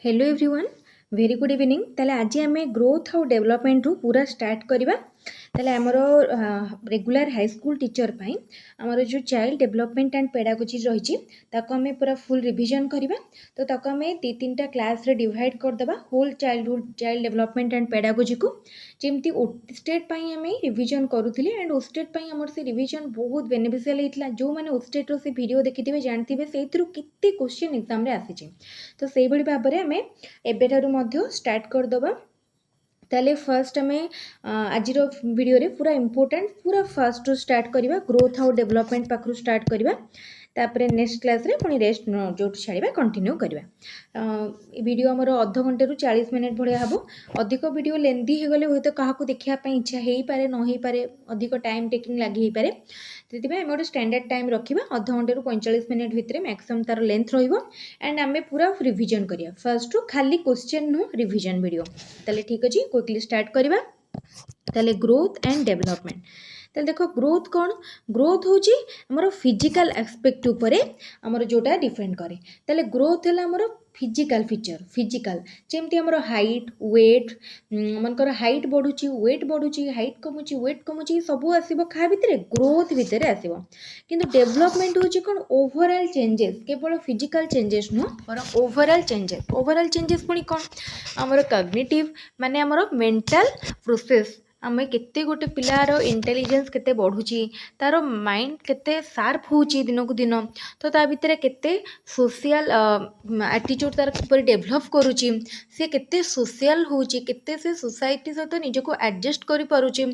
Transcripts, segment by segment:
Hello everyone very good evening ताले आज आम ग्रोथ आउ डेवलपमेंट रु पूरा स्टार्ट करवा ताले आमर रेगुलर हाई स्कूल टीचर पाई आमर जो चाइल्ड डेवलपमेंट एंड पेडागोजी रही ताको आम पूरा फुल रिवीजन करवा तो ताको आम दी तीन टा क्लास रे डिवाइड करदेबा whole child development and pedagogy को जमती स्टेट पाई आम रिवीजन करूथिले एंड स्टेट पाई आमर से रिवीजन बहुत बेनिफिशियल होइतला जो माने स्टेट रो से वीडियो देखिथिबे जानथिबे सेइथरु केते क्वेश्चन एग्जाम रे आसीचे तो सेहि बडी भाबरे आम एबेठारु मध्य स्टार्ट करदबा ताले फर्स्ट आम आज वीडियो रे पूरा इंपोर्टेंट पूरा फर्स्ट स्टार्ट करवा ग्रोथ आउ डेवलपमेंट पाखरु स्टार्ट करवा तापरे नेक्स्ट क्लास रे पुणी रेस्ट जो छाड़ा कंटिन्यू करवा वीडियो आमर अध घंटे 40 मिनिट भाया हम अधिक वीडियो लेंदी हो गले तो क्या देखापी इच्छा हो पारे न हो पारे अधिक टाइम टेकिंग लगी पारे से आम गोटे स्टैंडर्ड टाइम रखा अध घंटे 45 मिनिट भितर मैक्सिमम तार लेंथ रैंड आम पूरा रिवीजन करिया फर्स्ट टू खाली क्वेश्चन नु रिवीजन वीडियो ताले ठीक अच्छे क्विकली स्टार्ट करवा ताले ग्रोथ एंड डेवलपमेंट ताले देखो ग्रोथ कौन ग्रोथ होची हमर फिजिकल एस्पेक्ट उपरे हमर जोटा डिपेंड करे ताले ग्रोथ है हमर फिजिकल फीचर फिजिकल जेमती हमर हाइट वेट मनकर हाइट बढ़ुची वेट बढ़ुची हाइट कमुची वेट कमुची सब आसीबो खा भितरे ग्रोथ भितरे आसीबो किंतु डेवलपमेंट होची कोन ओवरऑल चेंजेस केवल फिजिकल चेंजेस नो पर ओवरऑल चेंजेस पुनी कोन हमर कॉग्निटिव माने हमर मेंटल प्रोसेस आम केते गोटे पिलार इंटेलिजेंस केते बढ़ुची तार माइंड केते शार्प होची दिन को दिन तो ता भितर केते सोशल एटीट्यूड तार किपर डेवलप करूची से केते सोशल होची केते से सोसाइटी सहित निजको एडजस्ट करि पारुची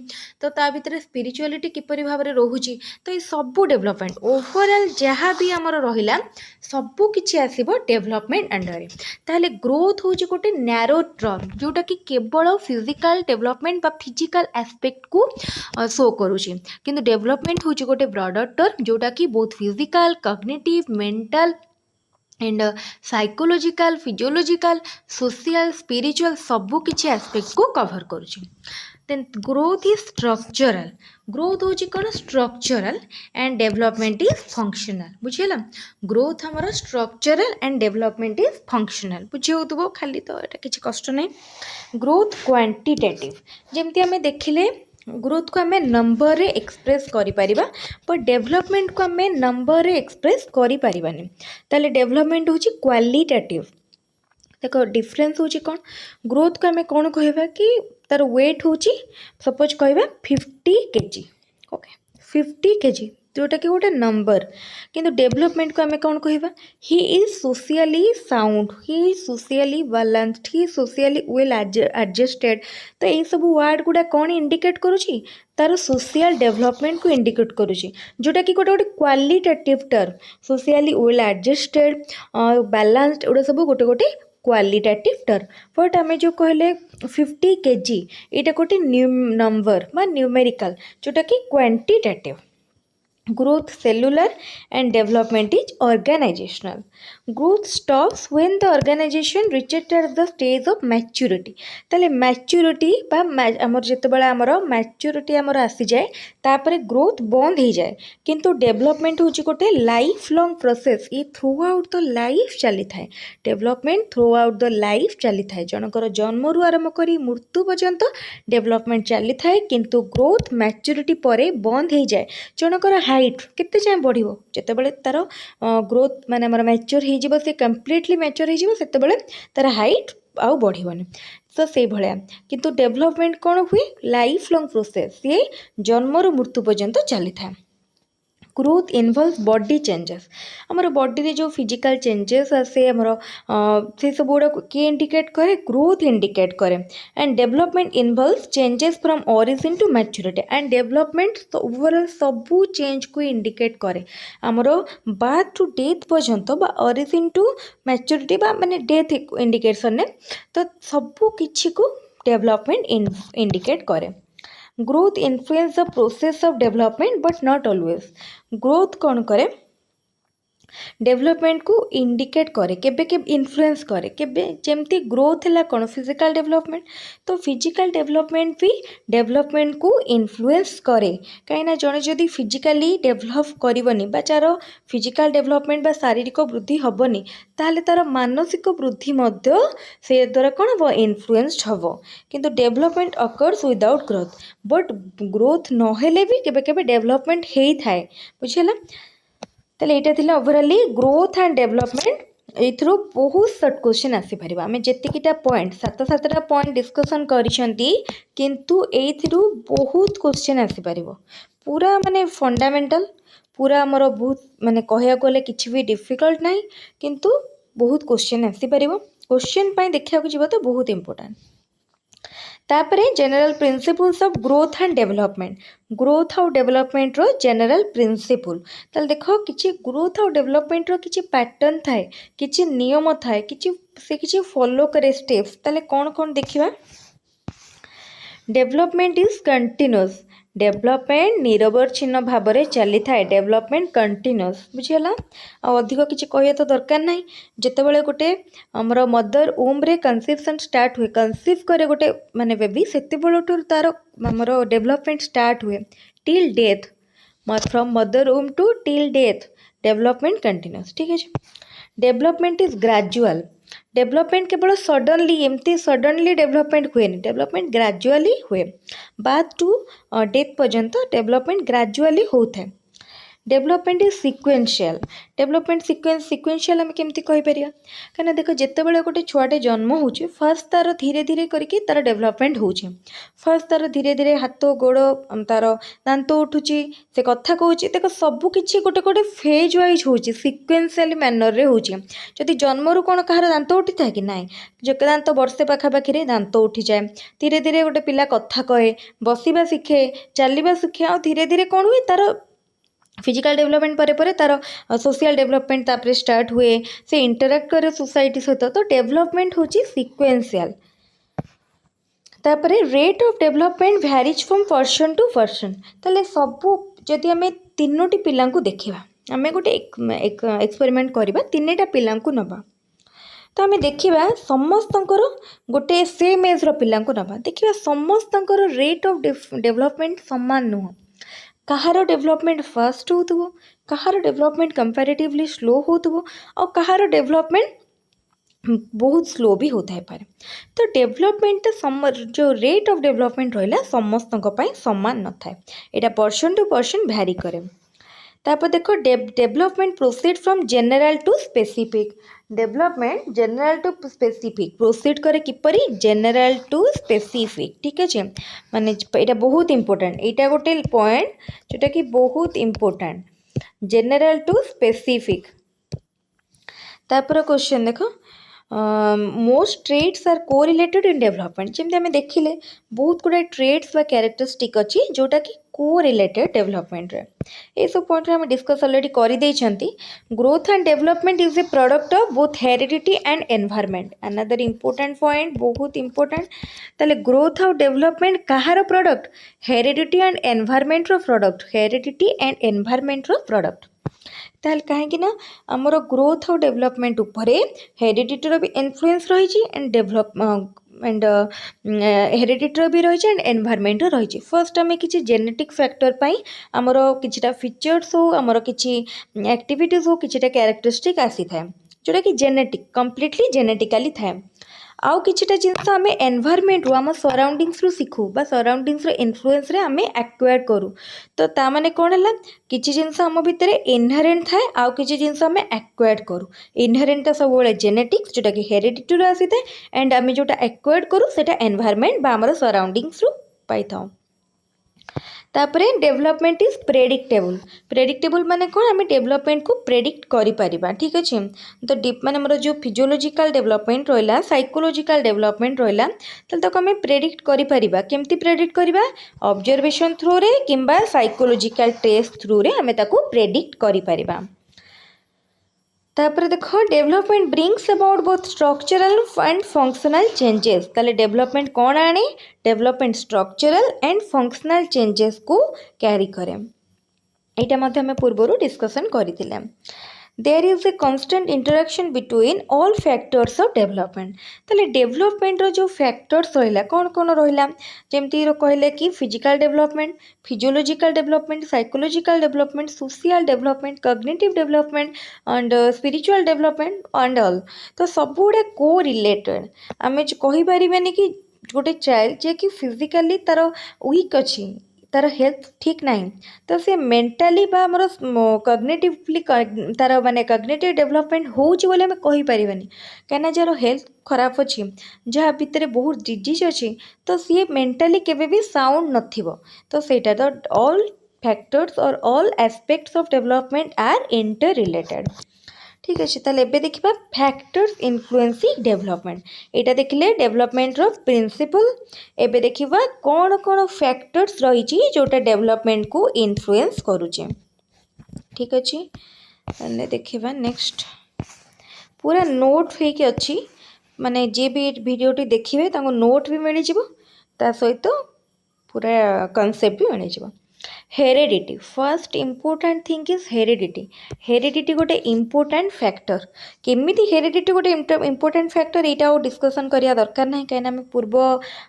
तो ता भितर स्पिरिचुअलिटी किपर भाव में रोहुची तो ये सब डेवलपमेंट ओवरऑल जहाँ भी आमर रहिला सबु किछि आसीबो डेवलपमेंट अंडर ताहले ग्रोथ होची गोटे नैरो टर्म जोटा कि केवल फिजिकल डेवलपमेंट बा फिजिकल एस्पेक्ट को शो करूची किंतु डेवलपमेंट होची गोटे ब्रॉडर टर्म जोटा कि बहुत physical cognitive mental and psychological physiological social spiritual सबु किछि एस्पेक्ट को कवर करूची then growth is structural growth होची कौन structural and development is functional बुझेला ग्रोथ हमारा structural and development is functional बुझे होतबो खाली तो एटा किछि कष्ट नै ग्रोथ क्वांटिटेटिव जेमति हमें देखिले ग्रोथ को आम नंबर रे एक्सप्रेस करि परिबा पर डेवलपमेंट को आम नंबर रे एक्सप्रेस करि परिबानी ताले डेवलपमेंट होची क्वालिटेटिव देखो डिफरेंस होची कौन ग्रोथ को आम कौन कहबा कि तार वेट होची सपोज कहबा 50 केजी ओके 50 केजी जोटा कि गोटे नंबर किंतु डेवलपमेंट को आम कौन कहबा he is socially sound he is socially balanced he is socially well adjusted तो ये सब वर्ड गुड़ा कौन इंडिकेट करुची तार सोशल डेवलपमेंट को इंडिकेट करुची जोटा कि गोटे गोटे qualitative term socially well adjusted balanced एगुड़ा सब गोटे गोटे क्वालिटेटिव टर्म बट आम जो कहले 50 केजी यहाँ गोटे नंबर बा न्यूमेरिकल जोटा कि quantitative growth cellular and development is organizational growth stops when the organization reaches at the stage of maturity ताले maturity बा हमर जेतेबेला हमर maturity हमर आसी जाए तापरे growth बंद हो जाए किंतु डेवलपमेंट होची गोटे लाइफ लॉन्ग प्रोसेस ये थ्रू आउट द लाइफ चली थाए development through out the life चली थाए जनकर जन्म रु आरंभ करी मृत्यु पर्यंत डेवलपमेंट चली थाए किंतु ग्रोथ मैच्योरिटी परे बंद हो जाए जनकर हाइट केते जाए बढ़िबो जेतेबेले तार ग्रोथ माने हमर मैच्योर हो जिवो से कंप्लीटली मैच्योर हो जिवो सेतेबेले तार हाइट आउ बढ़िबोनी तो से भलिया किंतु डेवलपमेंट कौन हुए लाइफ लॉन्ग प्रोसेस ये जन्म रु मृत्यु पर्यंत चली था ग्रोथ इनवॉल्व बॉडी चेंजेस आमर बॉडी रे जो फिजिकल चेंजेस आसे आमर से सब गुड़ा किए इंडिकेट करे ग्रोथ इंडिकेट करे and development involve changes from origin to maturity and development overall सबू चेंज को इंडिकेट करे आमर बर्थ टू डेथ पर्यंत बा ओरिजिन टू मैच्योरिटी बा माने डेथ इंडिकेशन ने तो सबू किछि को डेवलपमेंट इंडिकेट करे growth influence the process of development but not always growth कौन करे डेवलपमेंट को इंडिकेट करे केबे के इन्फ्लुएंस करे केबे जेमती ग्रोथ है कौन फिजिकल डेवलपमेंट तो फिजिकल डेवलपमेंट भी डेवलपमेंट को इन्फ्लुएंस करे कहीं जड़े जदि फिजिकाली डेभलप करबनी चार फिजिकल डेवलपमेंट बा शारीरिक वृद्धि हेनी ताहले तार मानसिक वृद्धि मध्य से द्वारा कौन हम इन्फ्लुएंस्ड हम किंतु development occurs without growth but growth नहेले भी केबे केबे डेवलपमेंट होता है बुझेगा ताले एटा थिला ओवरऑली ग्रोथ एंड डेवलपमेंट एथरो बहुत शॉर्ट क्वेश्चन आसी परिबा हमें जेतिकिटा पॉइंट सातटा पॉइंट डिस्कशन करिसंती किंतु एथरो बहुत क्वेश्चन आसी परिबो पूरा माने फंडामेंटल पूरा हमर बहुत माने कहया गले किछि भी डिफिकल्ट नाही किंतु बहुत क्वेश्चन आसी परिबो क्वेश्चन पई देखिया को जिवो तो बहुत इंपोर्टेंट तापरे general principles of growth and development रो जनरल प्रिंसिपल ताल देखो किछि ग्रोथ और डेवलपमेंट रो किछि पैटर्न थाए किछि नियम थाए किछि फॉलो करे स्टेप्स ताले कौन कौन देखिबा डेवलपमेंट इज कंटिन्यूअस डेवलपमेंट निरवच्छिन्न भाव में चली थाए डेवलपमेंट कंटिन्यूअस बुझीगला आ अधिक किसी कहया तो दरकार नहीं जितेबाला गोटे आमर मदर ओम रे कनसेप्शन स्टार्ट हुए कनसीव करे गोटे माने बेबी सेते बेलटू तार आमर डेवलपमेंट स्टार्ट हुए till death from mother womb to till death development continuous ठीक है डेवलपमेंट इज ग्रेजुअल डेवलपमेंट केवल सडनली एमती सडनली डेवलपमेंट हुए डेवलपमेंट ग्रेजुअली हुए बात टू डेथ पर्यंत डेवलपमेंट ग्रेजुअली होता है development is sequential development sequential आम केमती कहीपर कहीं देख जितेबाला गोटे छुआटे जन्म हो फास्ट तार धीरे धीरे करके तार डेवलपमेंट हो फास्ट तार धीरे धीरे हाथ गोड़ तार दांत उठुची से कथा कहूँ देख सबकि गोटे गोटे फेज वाइज हो सिक्वेन्शियल मैनर रे होती जन्म कौन कहार दांत उठी था कि नाई जो दांत वर्षे पाखापाखि दांत उठी जाए धीरे धीरे गोटे पिला कथा कहे बसवा शिखे चलवा शिखे आ धीरे धीरे कौन हुए तार फिजिकल डेवलपमेंट पर तार सोशल डेवलपमेंट तापर स्टार्ट हुए से इंटराक्ट करे सोसाइटी सहित तो डेवलपमेंट होची सिक्वेन्शियल तापर rate of development varies from person to person ताले सबू जदि आम तीनोटी पिला देखा आम गोटे एक्सपेरिमेंट करवा तीनटा पिला नवा तो आम देखा समस्त गोटे सेम एज पिला नवा देखा समस्त रेट ऑफ डेवलपमेंट सामान नुह कहार डेवलपमेंट फास्ट हो कहार डेवलपमेंट कंपैरेटिवली स्लो हो और कहार डेवलपमेंट बहुत स्लो भी होता है पारे तो डेवलपमेंट जो रेट ऑफ डेवलपमेंट रहा समस्त सामान न था यहाँ पर्सन टू पर्सन भैरी करे तापर देखो development proceed from general to specific development general to specific proceed करे किपरि जनरल टू स्पेसिफिक ठीक है माने यहाँ बहुत इंपोर्टेंट यहाँ गोटे पॉइंट जोटा कि बहुत इंपोर्टेंट जनरल टू स्पेसिफिक तापर क्वेश्चन देखो most traits are correlated in development जमी आम देखिले बहुत गुड़ा ट्रेड्स व कैरेक्टरिस्टिक अच्छी जोटा कि कोरिलेटेड डेवलपमेंट रे ये सब पॉइंट हम डिस्कस ऑलरेडी कर देइछंती growth and development is a product of both heredity and environment another important point बहुत इंपोर्टेंट ताले ग्रोथ और डेवलपमेंट कहार प्रोडक्ट हेरिडिटी एंड एनवायरनमेंट रो प्रोडक्ट हेरिडिटी एंड एनवायरनमेंट रो प्रोडक्ट ताल कहीं आमर ग्रोथ और डेवलपमेंट उपरे हेरिडिटीर भी इन्फ्लुएंस रही एंड डेवलप एंड हेरिडिटीर भी रही एंड एनवायरनमेंट रही फर्स्ट आम कि जेनेटिक फैक्टर पाई आमर किछिटा फीचर्स हो आमर किछि एक्टिविटीज हो किछिटा कैरेक्टरिस्टिक आसी थाए जोटा कि जेनेटिक कंप्लीटली जेनेटिकली थाए आउ किछिटा जिनस आम एनवायरनमेंट रू आम सराउंडिंग्स रू शिखु बा सराउंडिंग्स रो इन्फ्लुएंस रे आम एक्वायर करूँ तो ता माने कौन है किछि जिनस आम भितर इनहेरेंट थाए आउ किछि जिनस आम एक्वायर करूँ इनहेरेंट तो सब जेनेटिक्स जोटा कि हेरिडिटी रू आसी थाए एंड आम जोटा एक्वायर करूँ सेटा एनवायरनमेंट बा आमर सराउंडिंग्स रू पाई थाउ तापरे डेवलपमेंट इज प्रेडिक्टेबल माने कौन आम डेवलपमेंट को प्रेडिक्ट करि परिबा ठीक अच्छे तो डीप माने हमर जो फिजियोलॉजिकल डेवलपमेंट रहिला साइकोलॉजिकल डेवलपमेंट रहिला तल तक आम प्रेडिक्ट करि परिबा केमती प्रेडिक्ट करिबा ऑब्जर्वेशन थ्रू रे किंबा साइकोलॉजिकल टेस्ट थ्रू रे आम ताको प्रेडिक्ट करि परिबा तापर देखो development brings about both structural and functional changes ताले डेवलपमेंट कौन आने development structural and functional changes को कैरी करे यहाँ आम पूर्वर डिस्कसन करथिले there is a constant interaction between all factors of development. ताले development रो जो factors रहिला कौन रहिला जेमती रो कहले कि physical development, physiological development, psychological development, social development, cognitive development and spiritual development and all. तो सब गुड़े co-related आमे कहि परिबेनी कि गोटे चाइल्ड जे कि फिजिकली तार वीक अच्छी तार हेल्थ ठीक नहीं तो से मेंटाली बा हमर कग्निटिवली तार माने कग्निटिव डेवलपमेंट होउची बोले हमें कहि परिबानी कहना जार हेल्थ खराब अच्छी जहाँ भितर बहुत डिजीज अच्छी तो सी मेंटाली केबे भी साउंड नथिबो तो सेटा तो ऑल फैक्टर्स और all aspects of development are interrelated ठीक अच्छे ताले एबे देखिबा फैक्टर्स इन्फ्लुएंसिंग डेवलपमेंट एटा देखिले डेवलपमेंट रो प्रिंसिपल एबे देखिबा कौन कौन फैक्टर्स रही जोटा डेवलपमेंट को इन्फ्लुएंस करूचे ठीक अच्छे ताले देखिबा नेक्स्ट पूरा नोट होइके अच्छी माने जे भी वीडियोटी देखिबे ताको नोट भी मिल जिवो ता सहित पूरा कांसेप्ट भी मिल जिवो heredity first important thing is heredity गोटे इम्पोर्टेंट फैक्टर केमिति हेरिडिटी गोटे इम्पोर्टेंट फैक्टर यहाँ डिस्कसन करिया दरकार नहीं कहीं पूर्व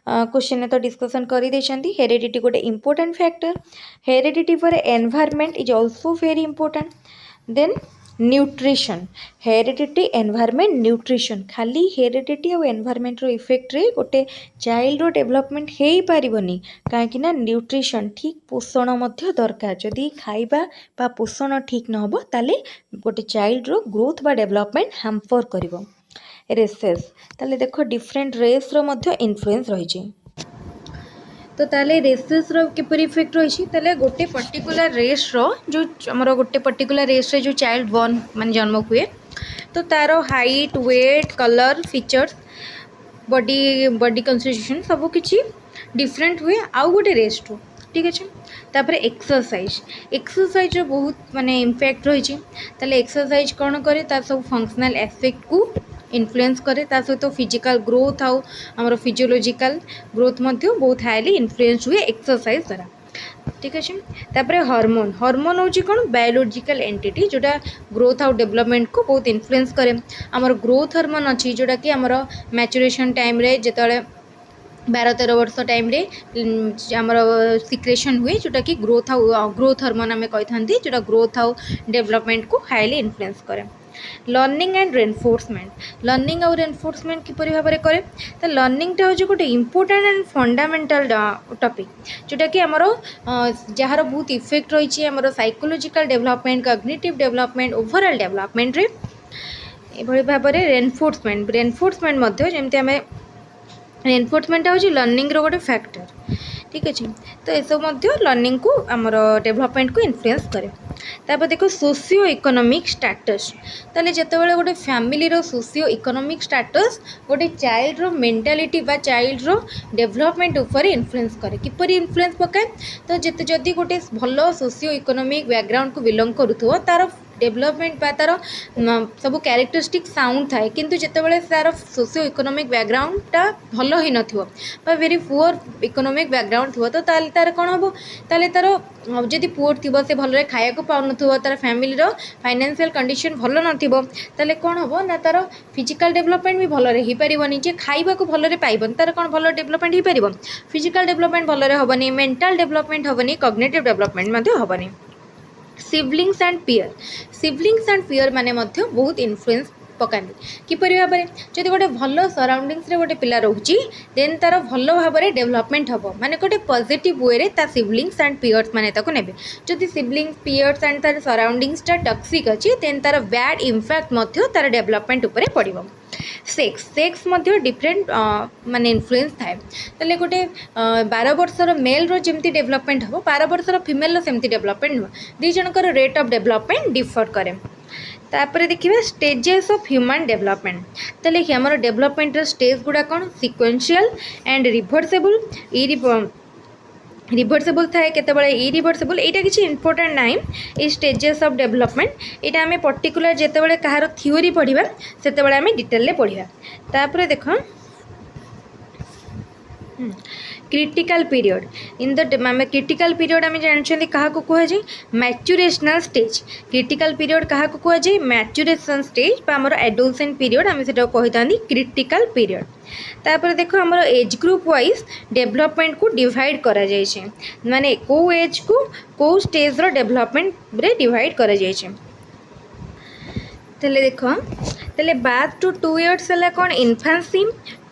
क्वेश्चन तो डिस्कसन कर देछंती हेरिडिटी गोटे important factor heredity for environment is also very important then nutrition heredity environment nutrition खाली हेरिडिटी और एनवायरनमेंट रो इफेक्ट रे गोटे चाइल्ड रो डेवलपमेंट हो पारिबनी कहीं ना न्यूट्रिशन ठीक पोषण मध्य दरकार जदि खाइबा बा पोषण ठीक न हो ताले गोटे चाइल्ड रो ग्रोथ बा डेवलपमेंट हाम्पर करिवो रेसेस ताले देखो डिफरेंट रेस रो मध्य इन्फ्लुएंस रही तो ताले रेसेस रो किपर इफेक्ट रही ताले गोटे पर्टिकुलर रेस रो जो हमर गोटे पर्टिकुलर रेस रे जो चाइल्ड बॉर्न मान जन्म हुए तो तार height weight colour features body body constitution सब किछि डिफरेंट हुए आउ गोटे रेस टू ठीक अच्छे तापर एक्सरसाइज रो बहुत माने इम्पैक्ट रही ताले एक्सरसाइज कौन करे तार सब फंक्शनल एस्पेक्ट को इन्फ्लुएंस करे ता सहित फिजिकल ग्रोथ आउ आमर फिजियोलॉजिकल ग्रोथ मध्य बहुत हाईली इन्फ्लुएंस हुए एक्सरसाइज द्वारा ठीक अच्छे तापर हार्मोन हूँ कौन बायोलॉजिकल एंटिटी जोटा ग्रोथ आउ डेवलपमेंट को बहुत इन्फ्लुएंस करे आमर ग्रोथ हार्मोन अच्छी जोटा कि आमर मैच्योरेशन टाइम रे जेतले 12-13 वर्ष टाइम रे आमर सिक्रेशन हुए जोटा कि ग्रोथ हार्मोन आम कही था जोटा ग्रोथ आउ डेवलपमेंट को हाईली इन्फ्लुएंस करे लर्निंग एंड रेनफोर्समेंट और रेनफोर्समेंट किपरि भाव में करे तो लर्निंगटा हूँ गोटे इम्पोर्टेंट एंड फंडामेंटल टॉपिक जोटा कि आमर जार बहुत इफेक्ट रही आमर psychological development cognitive development overall development रे एभली भाव में रेनफोर्समेंट मध्य जेमती आम रेनफोर्समेंट हूँ लर्निंग रो गोटे फैक्टर ठीक अच्छे तो यह सब लर्निंग को आमर डेवलपमेंट को इन्फ्लुएंस करे तापर देखो सोशियो इकोनॉमिक स्टेटस ताले जेतेबेले गोटे फैमिली रो सोशियो इकोनॉमिक स्टेटस गोटे चाइल्ड रो मेंटालिटी बा चाइल्ड रो डेवलपमेंट ऊपर इन्फ्लुएंस करे किपरि इन्फ्लुएंस पकाए तो जेते जदि गोटे भलो सोशियो इकोनॉमिक बैकग्राउंड को बिलोंग करूथो तार डेवलपमेंट बा तार सब कैरेक्टरिस्टिक साउंड थाए किंतु जेतेबेले तार सोशियो इकोनॉमिक बैकग्राउंडटा भलो ही नथिवो बा वेरी पुअर इकोनॉमिक बैकग्राउंड थिवो तो तार कोन हबो ताले तार जदि पुअर थिवो से भलो रे खाया को पाउ नथिवो तार फैमिली रो फाइनेंशियल कंडीशन भलो नथिवो ताले कोन हबो ना तार फिजिकल डेवलपमेंट भी भलो रे ही परिबोनी जे खाइबा को भलो रे पाइबन तार कोन भलो डेवलपमेंट ही परिबो फिजिकल डेवलपमेंट भलो रे हबनी मेंटल डेवलपमेंट हबनी कॉग्निटिव डेवलपमेंट मध्ये हबनी सिबलिंग्स एंड पियर माने मध्य बहुत इन्फ्लुएंस पकाती किपरि भाव में जब गोटे भल सराउंडिंग्स रे गोटे पिला रोची देन तार भल भाव में डेवलपमेंट हम माने गोटे पॉजिटिव वे रे ता सिबलिंग्स एंड पियर्स माने ताको नेबे जदि सिबलिंग्स पियर्स एंड तार सराउंडिंग्स टा टॉक्सिक अछि देन तार बैड इंपैक्ट मध्य तार डेवलपमेंट ऊपर पड़िबो सेक्स मध्य डिफरेंट माने इन्फ्लुएंस थाए ताले गोटे 12 वर्षर मेल रो जेमती डेवलपमेंट हम 12 वर्षर फीमेल रो सेमती डेवलपमेंट हो दी जनकर रेट ऑफ डेवलपमेंट डिफर करे तापर देखिए स्टेजेस ऑफ ह्यूमन डेवलपमेंट ताले हमर डेवलपमेंट रो स्टेज गुडा कोन सिक्वेंशियल एंड रिवर्सेबल रिवर्सेबल थाए केतेबेले इरिवर्सेबल एटा किछि इंपोर्टेंट नाइ ए स्टेजेस ऑफ डेवलपमेंट एटा आमे पर्टिकुलर जेतेबेले कहार थ्योरी पढिबा सेतेबेले आमे डिटेल ले पढिबा तापर देखो critical period in the critical period आम जानते क्या कहुए मैच्यूरेशनल स्टेज क्रिटिकल पीरियड क्या कहुए मैच्यूरेशन स्टेज आमर एडोलसेंट पीरियड आम से कही था क्रिटिकल पीरियड। तापर देखो आमर एज ग्रुप वाइज डेवलपमेंट को डिवाइड करा जायछे माने को एज को स्टेज रो डेवलपमेंट रे डिवाइड करा जायछे। तेले देखो तेले बाथ टू 2 इयर्स है कौन इन्फेंसी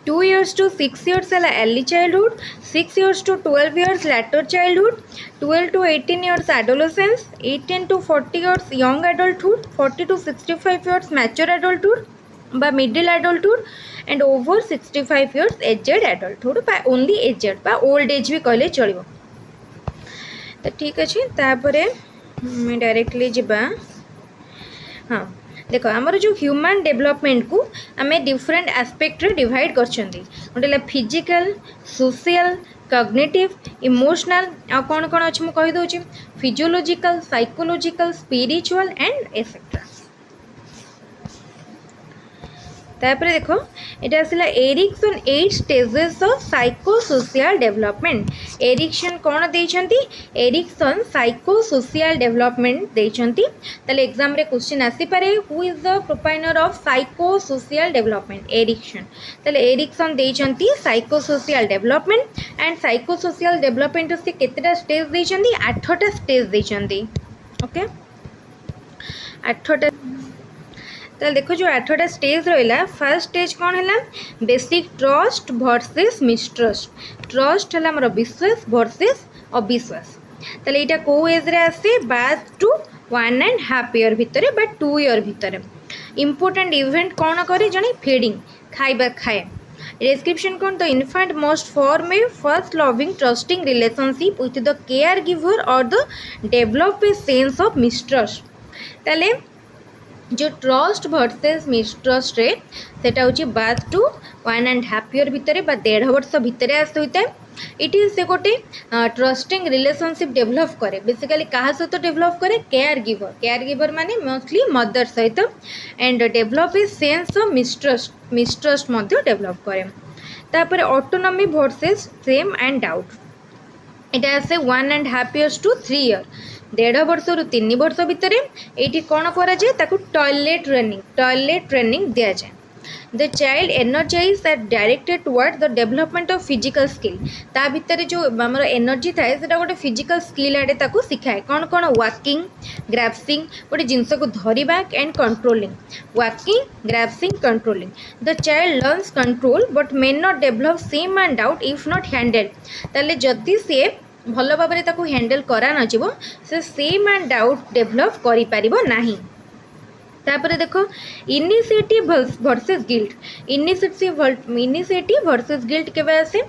2 years to 6 years है early childhood 6 years to 12 years later childhood 12 to 18 years adolescence 18 to 40 years young adulthood 40 to 65 years mature adulthood बा middle adulthood and over 65 years aged adulthood बा only aged बा old age भी कहले चलिबो। तो ठीक अच्छे तापरे मैं डायरेक्टली जिबा हाँ देखो आमर जो ह्यूमन डेवलपमेंट को आम डिफरेंट एस्पेक्ट रे डिवाइड कर फिजिकल सोशल कॉग्निटिव इमोशनल आ कौन कौन अच्छे मुझे कहीदे physiological psychological spiritual and etcetera. तापर देखो ये आसला Erikson 8 stages of psychosocial development Erikson कौन देइछंती एरिक्सन साइकोसोशियल डेवलपमेंट देइछंती ताले एग्जाम रे क्वेश्चन आसी पारे who is the proponent of psychosocial development Erikson ताले एरिक्सन देइछंती psychosocial development and psychosocial development से केतेटा स्टेज देइछंती 8टा स्टेज देइछंती ओके 8टा। तो देखो जो 8टा स्टेज रहा फर्स्ट स्टेज कौन है basic trust versus mistrust trust है आम विश्वास वर्सेस अविश्वास ताले यहाँ कौ एज रे आसे बाथ टू 1.5 year भितर बा 2 year भितर इम्पोर्टेंट इवेंट कौन करे जने फीडिंग खाइबा खाए डिस्क्रिप्शन कौन तो infant must form a first loving trusting relationship with the caregiver और the develop a sense of mistrust ताले जो ट्रस्ट वर्सेस मिसट्रस्ट रे सेटा होची बाथ टू 1.5 year भितर बा 1.5 वर्ष भितर आस होता है इट से गोटे ट्रस्टिंग रिलेशनशिप डेवलप करे बेसिकली क्या सहित डेवलप करे केयर गिवर माने मोस्टली मदर सहित and develop a sense of mistrust develop करे। तापर autonomy versus same and doubt इटा आसे 1.5 years to 3 year 1.5 वर्ष रु 3 वर्ष भितर ये कौन करा ताकू टॉयलेट ट्रेनिंग दिया जाए the child energies are directed toward the development of physical skill ता भितर जो आम एनर्जी थाए से गोटे फिजिकल स्किल आड़े ताकू सिखाए कौन कौन वाकिंग ग्राफ्सिंग गोटे जिनस को धरवा and controlling walking grasping controlling the child learns control but may not develop shame and doubt if not handle ताले जदि से भल भाव में ताकू हैंडल करा नजिबो से सेम एंड डाउट डेवलप करि पारिबो नाही। तापर देखो initiative versus guilt initiative versus guilt केबे आसे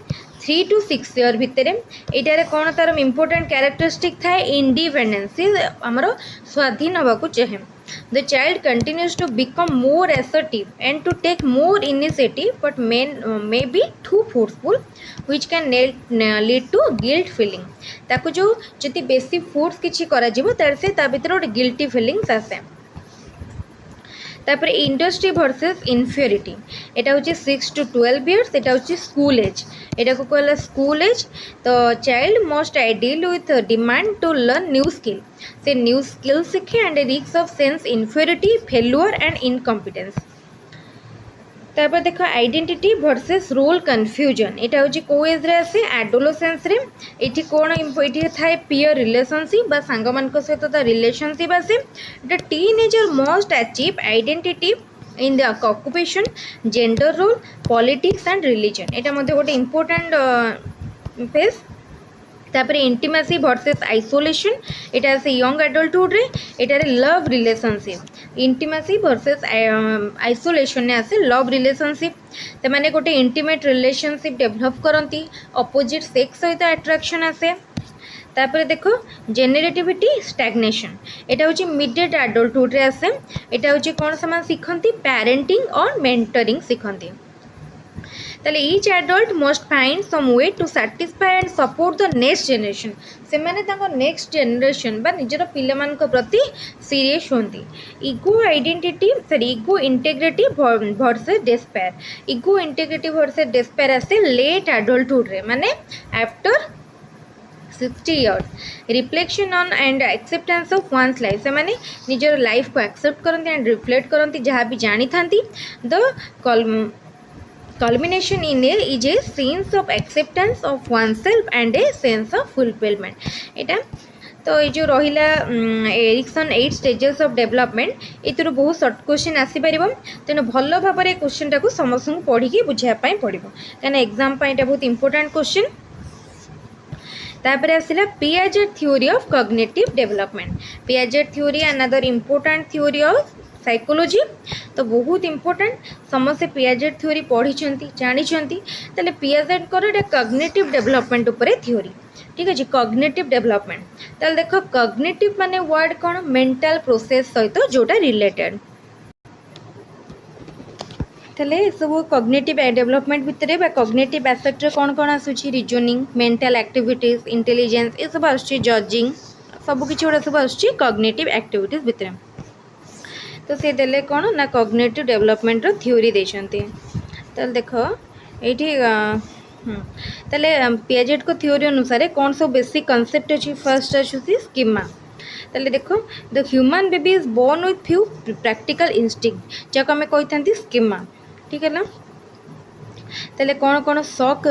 3 to 6 year भितर यहाँ कौन तार इम्पोर्टेंट कैरेक्टरिस्टिक थाए इंडिपेंडेंस आमर स्वाधीन हवा को चाहे the child continues to become more assertive and to take more initiative but may be too forceful which can lead to guilt feeling ताको जो जति बेसी फोर्स किछि करा जिवो तार से ता भितर गोटे गिल्टी फीलिंग्स आसे। तापर इंडस्ट्री वर्सेस इनफियोरिटी यहाँ हूँ 6 to 12 years यहाँ हूँ स्कूल एज यहाँ को कहला स्कूल एज तो child must deal with demand to learn new skill से न्यू स्किल सीखे and risk of sense inferiority failure and incompetence. तापर देख आइडेंटिटी वर्सेस रोल कन्फ्यूजन यहाँ हूँ कौ एज रे आसे एडोलसेंस रे ये कौन ये थाए पीयर रिलेशनशिप बा सांग मान सहित रिलेशनशिप आसे the teenager must achieve identity in the occupation gender role politics and religion यहाँ गोटे इम्पोर्टेंट फेज। तापर इंटिमेसी वर्सेस आइसोलेशन यहाँ से यंग एडल्टहुड रे यहाँ love relationship intimacy versus isolation ने आसे लव रिलेशनशिप ते माने गोटे इंटिमेट रिलेशनशिप डेवलप करती अपोजिट सेक्स सहित अट्रैक्शन आसे। तापर देखो जेनेरेटिविटी स्टैग्नेशन यहाँ हूँ मिडेड एडल्टहुड रे आसे यहाँ हूँ कौन सामान शिखती पेरेंटिंग और मेंटरिंग शिखती ताले each adult must find some way to satisfy and support the next generation से माने ताको नेक्स्ट जनरेशन बा निजर पिले मान को प्रति सीरियस होंती ego identity sorry ego integrity versus despair ego integrity versus despair आसे लेट एडल्टहुड रे माने after 60 years reflection on and acceptance of one's life से माने निजर लाइफ को एक्सेप्ट करंती एंड रिफ्लेक्ट करंती जहाँ भी जानी थांती the culmination in a is a sense of acceptance of oneself and a sense of fulfillment एटा तो ये जो रहिला एरिक्सन 8 स्टेजेस ऑफ डेवलपमेंट एतिर बहुत शॉर्ट क्वेश्चन आसी परिबो तेनो भलो भाबरे क्वेश्चन टाको समस्त को पढ़ी के बुझिया पई पड़िबो काना एग्जाम पई एटा बहुत इंपोर्टेंट क्वेश्चन तापर आसिला Piaget theory of cognitive development Piaget theory another important theory of psychology तो बहुत इंपोर्टेंट समस्त पियाजेट थ्योरी पढ़ी जानी ताले पियाजेट को कॉग्निटिव डेवलपमेंट उपरे थ्योरी ठीक अच्छे कॉग्निटिव डेवलपमेंट ताले देखो कॉग्निटिव माने वर्ड कौन मेंटल प्रोसेस सहित जोटा रिलेटेड ताले सब कॉग्निटिव डेवलपमेंट भितर बा कॉग्निटिव एस्पेक्ट रे कौन कौन आसुची रीजनिंग मेंटल एक्टिविटीज इंटेलिजेंस ये सब आसुची जजिंग सब किछि गुडा सब आसुची कॉग्निटिव एक्टिविटीज भितर तो से देले कौन ना कॉग्निटिव डेवलपमेंट रो थ्योरी देछंती ताले देखो एठी ताले पियाजेट को थ्योरी अनुसार कौन सब बेसिक कांसेप्ट अछि फर्स्ट अछि स्कीमा ताले देखो the human baby is born with few practical instinct जक हमें कहिथांती स्कीमा ठीक है ना ताले कौन कौन शॉक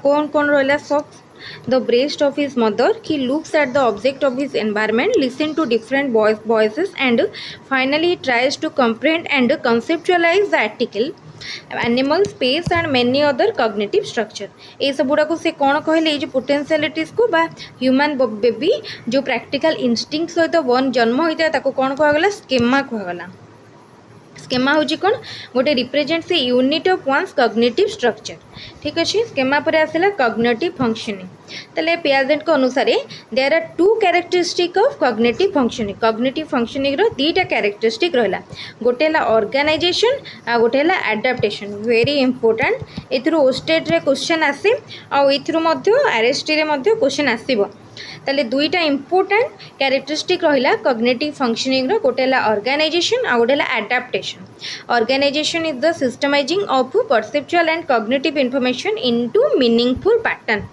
कौन कौन रहला shock the breast of his mother he looks at the object of his environment listen to different voices and finally he tries to comprehend and conceptualize the article animal space and many other cognitive structure ये सब गुड़ा को से कौन कहले जो potentialities को बा ह्यूमन बेबी जो प्रैक्टिकल इंस्टिंक्ट सहित वन जन्म होता है कौन कहगला स्कीमा कहगला स्कीमा हूँ कौन गोटे रिप्रेजेंट से unit of one's cognitive structure ठीक अच्छे स्कीमा पर आसला कॉग्निटिव फंक्शनिंग ताले पियाजेट को अनुसार there are two characteristic of cognitive functioning रो दीटा कैरेक्टरिस्टिक रहला गोटे ला ऑर्गेनाइजेशन आ गोटे ला एडाप्टेशन वेरी इंपोर्टेंट एथरो ओस्टेट रे क्वेश्चन आसे आ एथरो मध्य आरएसटी रे मध्य क्वेश्चन आसीबो ताले दुईटा इंपोर्टेंट कैरेक्टरिस्टिक रहिला कॉग्निटिव फंक्शनिंग रो गोटे ला ऑर्गेनाइजेशन आ गोटे ला adaptation organization is the systematizing of perceptual and cognitive information into meaningful pattern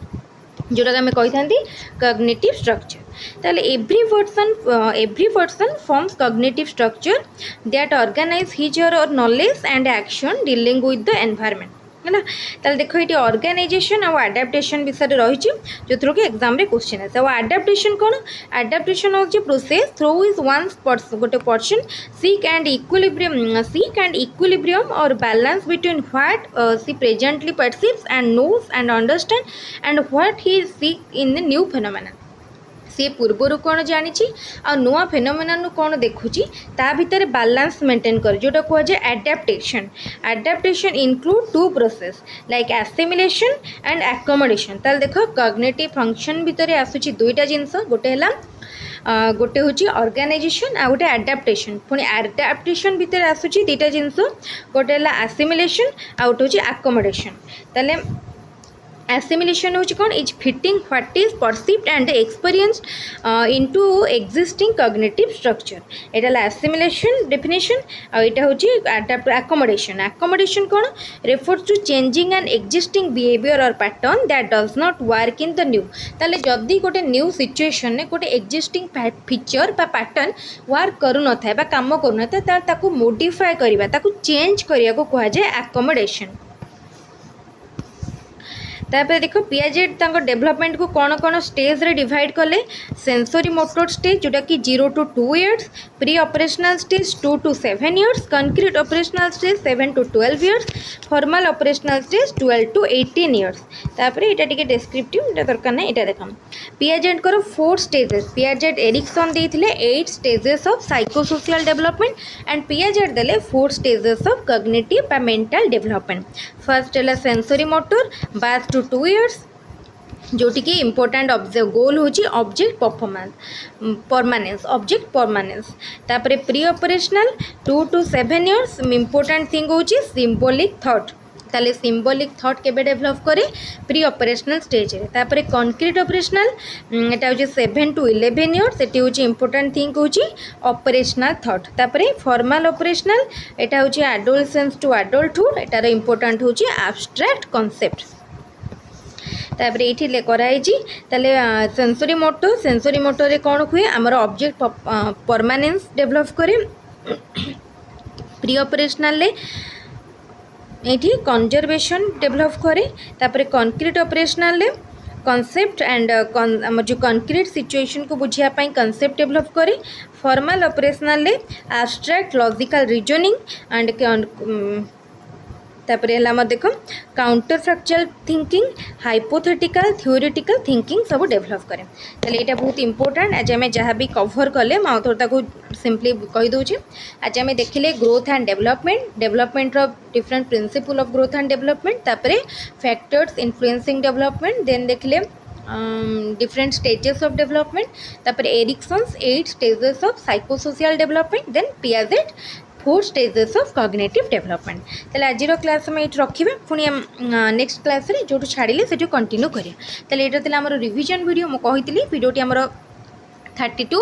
जोटा आम कही कॉग्निटिव स्ट्रक्चर ताले every person forms cognitive structure that organize his और knowledge and action dealing with the environment है ना ताले देखो ये ऑर्गेनाइजेशन और एडाप्टेशन विषय रही जो थ्रू कि एग्जाम रे क्वेश्चन आसे एडाप्टेशन कौन एडाप्टेशन हूँ प्रोसेस थ्रू इज वन गोटे पर्सन सीक एंड इक्विलिब्रियम और balance between what she presently perceives and knows and understand and what he seek in the new phenomena she पूर्वर कौन जानी आ नुआ फेनोमेना कौन देखुची ता भितर बैलेंस मेंटेन कर जोटा कह जाए adaptation include to process like assimilation and accommodation ताल देखो कॉग्निटिव फंक्शन भितर आसुची दुईटा जिनस गोटे गोटे हूँ ऑर्गेनाइजेशन आ गोटे एडाप्टेशन पुणी एडाप्टेशन भितर आसुची दुईटा जिनस गोटे एसिमिलेशन आ गोटे हूँ एकोमोडेशन ताले एसिमिलेशन हूँ कौन is fitting what is perceived and experienced into existing cognitive structure एटा एसिमिलेशन डेफिनेशन आटा हूँ एकोमोडेशन कौन refers to changing and existing behaviour और pattern that does not work in the new ताले जदि गोटे न्यू सिचुएशन ने गोटे एक्जिस्टिंग फीचर बा पैटर्न वर्क करू न थाए बा काम करू न थाए ताकू मॉडिफाई करबा ताकू चेंज करिया को कहा जाए एकोमोडेशन तापर देखो पियाजेट तांको डेवलपमेंट को कौन कौन स्टेज रे डिवाइड कले सेंसरी मोटर स्टेज जोटा कि 0 to 2 years pre operational stage 2 to 7 years concrete operational stage 7 to 12 years formal operational stage 12 to 18 years तापर एटा टिके डिस्क्रिप्टिव एटा दरकार नै एटा देखम पियाजेट को 4 स्टेजेस पियाजेट एरिक्सन देथिले 8 stages of psychosocial development and Piaget देले 4 स्टेजेस ऑफ कॉग्निटिव बा mental development first है सेंसरी मोटर 12 to 2 years जोटी की इम्पोर्टेंट गोल हूँ ऑब्जेक्ट परमानेंस ऑब्जेक्ट परमानेंस तापर pre operational 2 to 7 years important thing हूँ symbolic thought ताले सिंबॉलिक थॉट केबे डेवलप करे प्री ऑपरेशनल स्टेज रे तापरे कंक्रीट ऑपरेशनल एटा होची 7 to 11 इयर्स सेटी होची इंपोर्टेंट थिंग होची ऑपरेशनल थॉट तापरे फॉर्मल ऑपरेशनल एटा होची एडोलसेंस टू एडल्टहुड एटार इंपोर्टेंट होची एब्स्ट्रैक्ट कांसेप्ट तापर ये कराई ताले सेंसरी मोटो रे कौन हुए आमर ऑब्जेक्ट परमानेंस डेवलप करे प्री ऑपरेशनल ये कंजर्वेशन डेवलप करे तापर कंक्रीट ऑपरेशनल कॉन्सेप्ट एंड जो कंक्रीट सिचुएशन को बुझापी कॉन्सेप्ट डेवलप करे formal operational abstract logical reasoning and तापर है देख counter factual thinking hypothetical theoretical thinking सब डेवलप करें ताले यहाँ बहुत इंपोर्टेंट आज आम जहाँ भी कवर कले मुझे सिंपली कहीदे आज आम देखिले growth and development different principle of growth and development तापर फैक्टर्स इन्फ्लुएंसिंग डेवलपमेंट देन देखिले डिफरेंट स्टेजेस ऑफ डेवलपमेंट तापर Erikson's 8 stages of psychosocial development then Piaget 4 stages of cognitive development ताले आज क्लास में ये रखिए पुणी नेक्स्ट क्लास रे जो छाड़िले से कंटिन्यू करिया ताले एटा तिला हमर रिवीजन वीडियो मो कहितली वीडियोटी हमर 30 to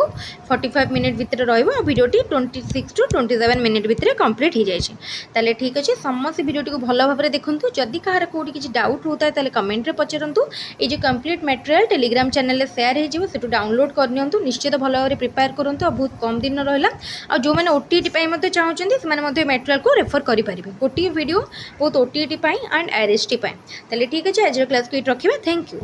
45 मिनिट भितर रहिबो वीडियोटी 26 to 27 मिनिट भितर कंप्लीट हो जाए ताले ठीक अच्छे समस्त वीडियोटी को भल भाव में देखूँ जदि कहार कौटी किसी डाउट होता है ताले कमेंट रे पचारतु ये जो complete material Telegram channel share हो डाउनलोड करनी निश्चित भल भाव में प्रिपेयर करूँ बहुत कम दिन रहा आ जो मैंने ओटीटी चाहते हैं मटेरियल को रेफर करेंगे गोटे वीडियो बहुत ओटीटी एंड आरएसटी ताले ठीक अच्छे आज क्लास को रखिए थैंक यू।